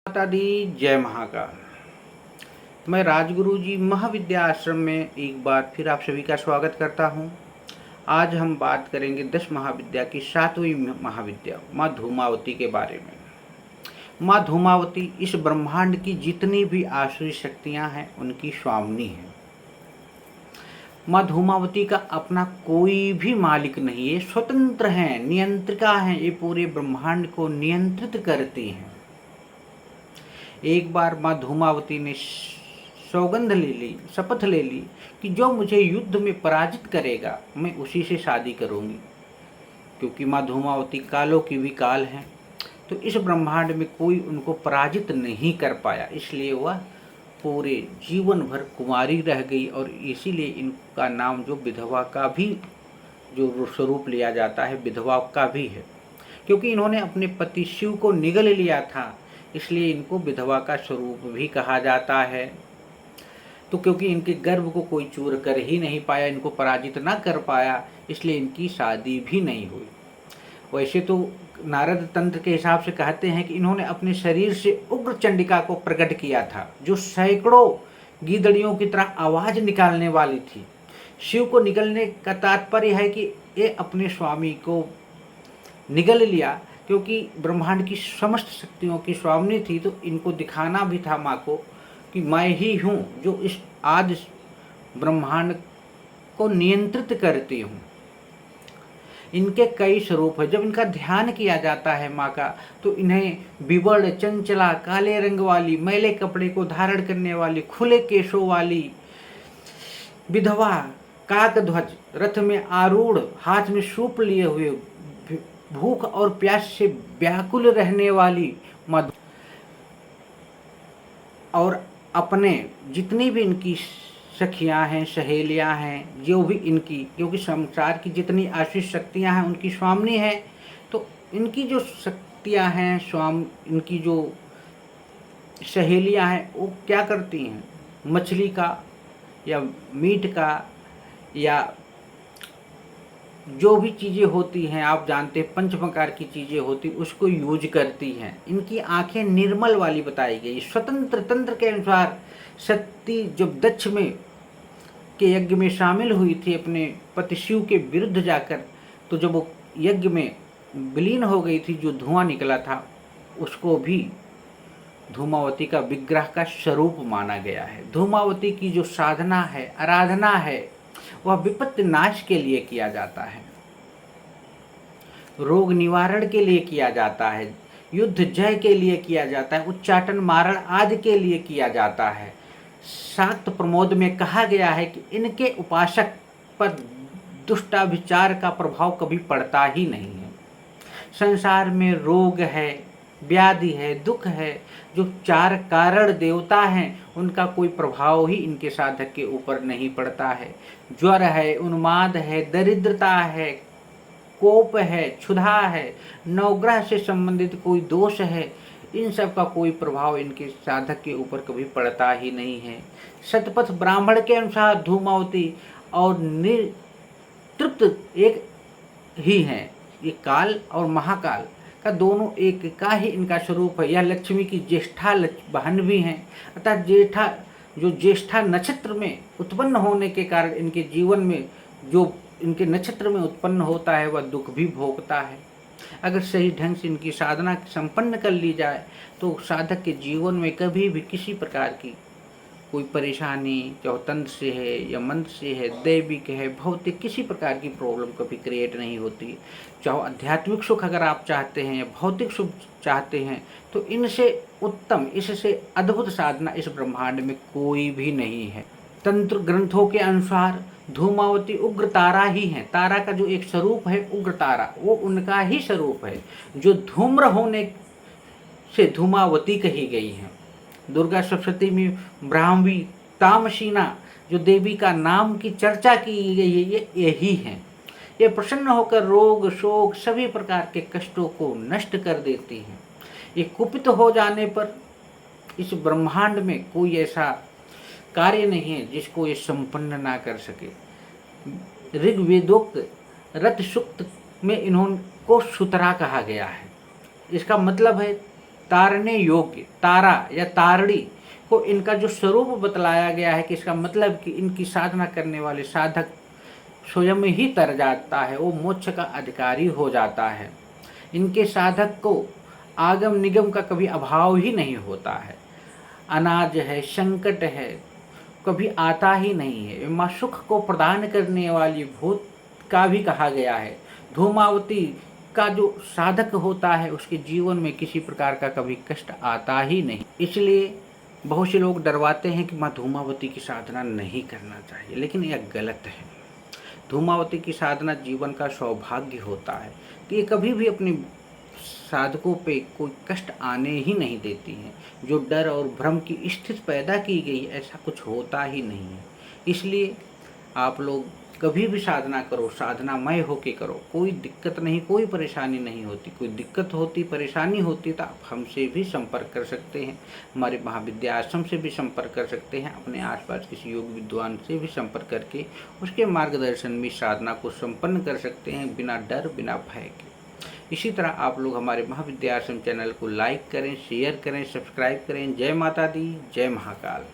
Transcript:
माता दी। जय महाकाल। मैं राजगुरु जी महाविद्या आश्रम में एक बार फिर आप सभी का स्वागत करता हूं। आज हम बात करेंगे 10 महाविद्या की 7वीं महाविद्या माँ धूमावती के बारे में। माँ धूमावती इस ब्रह्मांड की जितनी भी आसुरी शक्तियां हैं उनकी स्वामिनी है। माँ धूमावती का अपना कोई भी मालिक नहीं है, स्वतंत्र हैं, नियंत्रिका हैं, ये पूरे ब्रह्मांड को नियंत्रित करती हैं। एक बार माँ धूमावती ने सौगंध ले ली, शपथ ले ली कि जो मुझे युद्ध में पराजित करेगा मैं उसी से शादी करूंगी। क्योंकि माँ धूमावती कालों की भी काल हैं, तो इस ब्रह्मांड में कोई उनको पराजित नहीं कर पाया, इसलिए वह पूरे जीवन भर कुमारी रह गई। और इसीलिए इनका नाम जो विधवा का भी जो स्वरूप लिया जाता है, विधवा का भी है। क्योंकि इन्होंने अपने पति शिव को निगल लिया था, इसलिए इनको विधवा का स्वरूप भी कहा जाता है। तो क्योंकि इनके गर्भ को कोई चूर कर ही नहीं पाया, इनको पराजित ना कर पाया, इसलिए इनकी शादी भी नहीं हुई। वैसे तो नारद तंत्र के हिसाब से कहते हैं कि इन्होंने अपने शरीर से उग्र चंडिका को प्रकट किया था, जो सैकड़ों गीदड़ियों की तरह आवाज निकालने वाली थी। शिव को निगलने का तात्पर्य है कि ये अपने स्वामी को निगल लिया, क्योंकि ब्रह्मांड की समस्त शक्तियों की स्वामिनी थी। तो इनको दिखाना भी था माँ को कि मैं ही हूँ जो इस आज ब्रह्मांड को नियंत्रित करती हूँ। इनके कई स्वरूप है। जब इनका ध्यान किया जाता है माँ का, तो इन्हें विवर्ण, चंचला, काले रंग वाली, मैले कपड़े को धारण करने वाली, खुले केशों वाली विधवा, काकध्वज, रथ में आरूढ़, हाथ में सूप लिए हुए, भूख और प्यास से व्याकुल रहने वाली माँ, और अपने जितनी भी इनकी सखियां हैं, सहेलियां हैं, जो भी इनकी, क्योंकि संसार की जितनी आशीष शक्तियां हैं उनकी स्वामिनी है। तो इनकी जो शक्तियां हैं, इनकी जो सहेलियां हैं, वो क्या करती हैं, मछली का या मीट का या जो भी चीज़ें होती हैं, आप जानते हैं 5 प्रकार की चीज़ें होती, उसको यूज करती हैं। इनकी आंखें निर्मल वाली बताई गई। स्वतंत्र तंत्र के अनुसार सती जब दक्ष में के यज्ञ में शामिल हुई थी अपने पति शिव के विरुद्ध जाकर, तो जब वो यज्ञ में विलीन हो गई थी, जो धुआं निकला था उसको भी धूमावती का विग्रह का स्वरूप माना गया है। धूमावती की जो साधना है, आराधना है, वह विपत्ति नाश के लिए किया जाता है, रोग निवारण के लिए किया जाता है, युद्ध जय के लिए किया जाता है, उच्चाटन मारण आदि के लिए किया जाता है। शाक्त प्रमोद में कहा गया है कि इनके उपासक पर दुष्टाभिचार का प्रभाव कभी पड़ता ही नहीं है। संसार में रोग है, व्याधि है, दुख है, जो 4 कारण देवता हैं उनका कोई प्रभाव ही इनके साधक के ऊपर नहीं पड़ता है। ज्वर है, उन्माद है, दरिद्रता है, कोप है, क्षुधा है, नवग्रह से संबंधित कोई दोष है, इन सब का कोई प्रभाव इनके साधक के ऊपर कभी पड़ता ही नहीं है। शतपथ ब्राह्मण के अनुसार धूमावती और निर्तृप्त एक ही हैं। ये काल और महाकाल का दोनों एक का ही इनका स्वरूप है। यह लक्ष्मी की ज्येष्ठा बहन भी हैं। अतः ज्येष्ठा नक्षत्र में उत्पन्न होने के कारण इनके जीवन में जो इनके नक्षत्र में उत्पन्न होता है वह दुख भी भोगता है। अगर सही ढंग से इनकी साधना संपन्न कर ली जाए तो साधक के जीवन में कभी भी किसी प्रकार की कोई परेशानी, चाहे तंत्र से है या मंत्र से है, दैविक है, भौतिक, किसी प्रकार की प्रॉब्लम कभी क्रिएट नहीं होती। चाहे आध्यात्मिक सुख अगर आप चाहते हैं या भौतिक सुख चाहते हैं, तो इनसे उत्तम, इससे अद्भुत साधना इस ब्रह्मांड में कोई भी नहीं है। तंत्र ग्रंथों के अनुसार धूमावती उग्र तारा ही है। तारा का जो एक स्वरूप है उग्र तारा, वो उनका ही स्वरूप है, जो धूम्र होने से धूमावती कही गई है। दुर्गा सप्तशती में ब्राह्मी, तामसीना जो देवी का नाम की चर्चा की गई है, ये यही है। ये प्रसन्न होकर रोग, शोक, सभी प्रकार के कष्टों को नष्ट कर देती हैं। ये कुपित हो जाने पर इस ब्रह्मांड में कोई ऐसा कार्य नहीं है जिसको ये संपन्न ना कर सके। ऋग्वेदोक्त रथ सूक्त में इन्होंने को सुतरा कहा गया है। इसका मतलब है तारने योग्य, तारा या तारणी को इनका जो स्वरूप बतलाया गया है कि इसका मतलब कि इनकी साधना करने वाले साधक स्वयं ही तर जाता है, वो मोक्ष का अधिकारी हो जाता है। इनके साधक को आगम निगम का कभी अभाव ही नहीं होता है। अनाज है, संकट है, कभी आता ही नहीं है। माँ सुख को प्रदान करने वाली भूत का भी कहा गया है। धूमावती का जो साधक होता है उसके जीवन में किसी प्रकार का कभी कष्ट आता ही नहीं। इसलिए बहुत से लोग डरवाते हैं कि माँ धूमावती की साधना नहीं करना चाहिए, लेकिन यह गलत है। धूमावती की साधना जीवन का सौभाग्य होता है कि ये कभी भी अपने साधकों पे कोई कष्ट आने ही नहीं देती हैं। जो डर और भ्रम की स्थिति पैदा की गई ऐसा कुछ होता ही नहीं है। इसलिए आप लोग कभी भी साधना करो, साधनामय होके करो, कोई दिक्कत नहीं, कोई परेशानी नहीं होती। कोई दिक्कत होती, परेशानी होती तो आप हमसे भी संपर्क कर सकते हैं, हमारे महाविद्या आश्रम से भी संपर्क कर सकते हैं, अपने आसपास किसी योग विद्वान से भी संपर्क करके उसके मार्गदर्शन में साधना को संपन्न कर सकते हैं, बिना डर बिना भय के। इसी तरह आप लोग हमारे महाविद्या आश्रम चैनल को लाइक करें, शेयर करें, सब्सक्राइब करें। जय माता दी, जय महाकाल।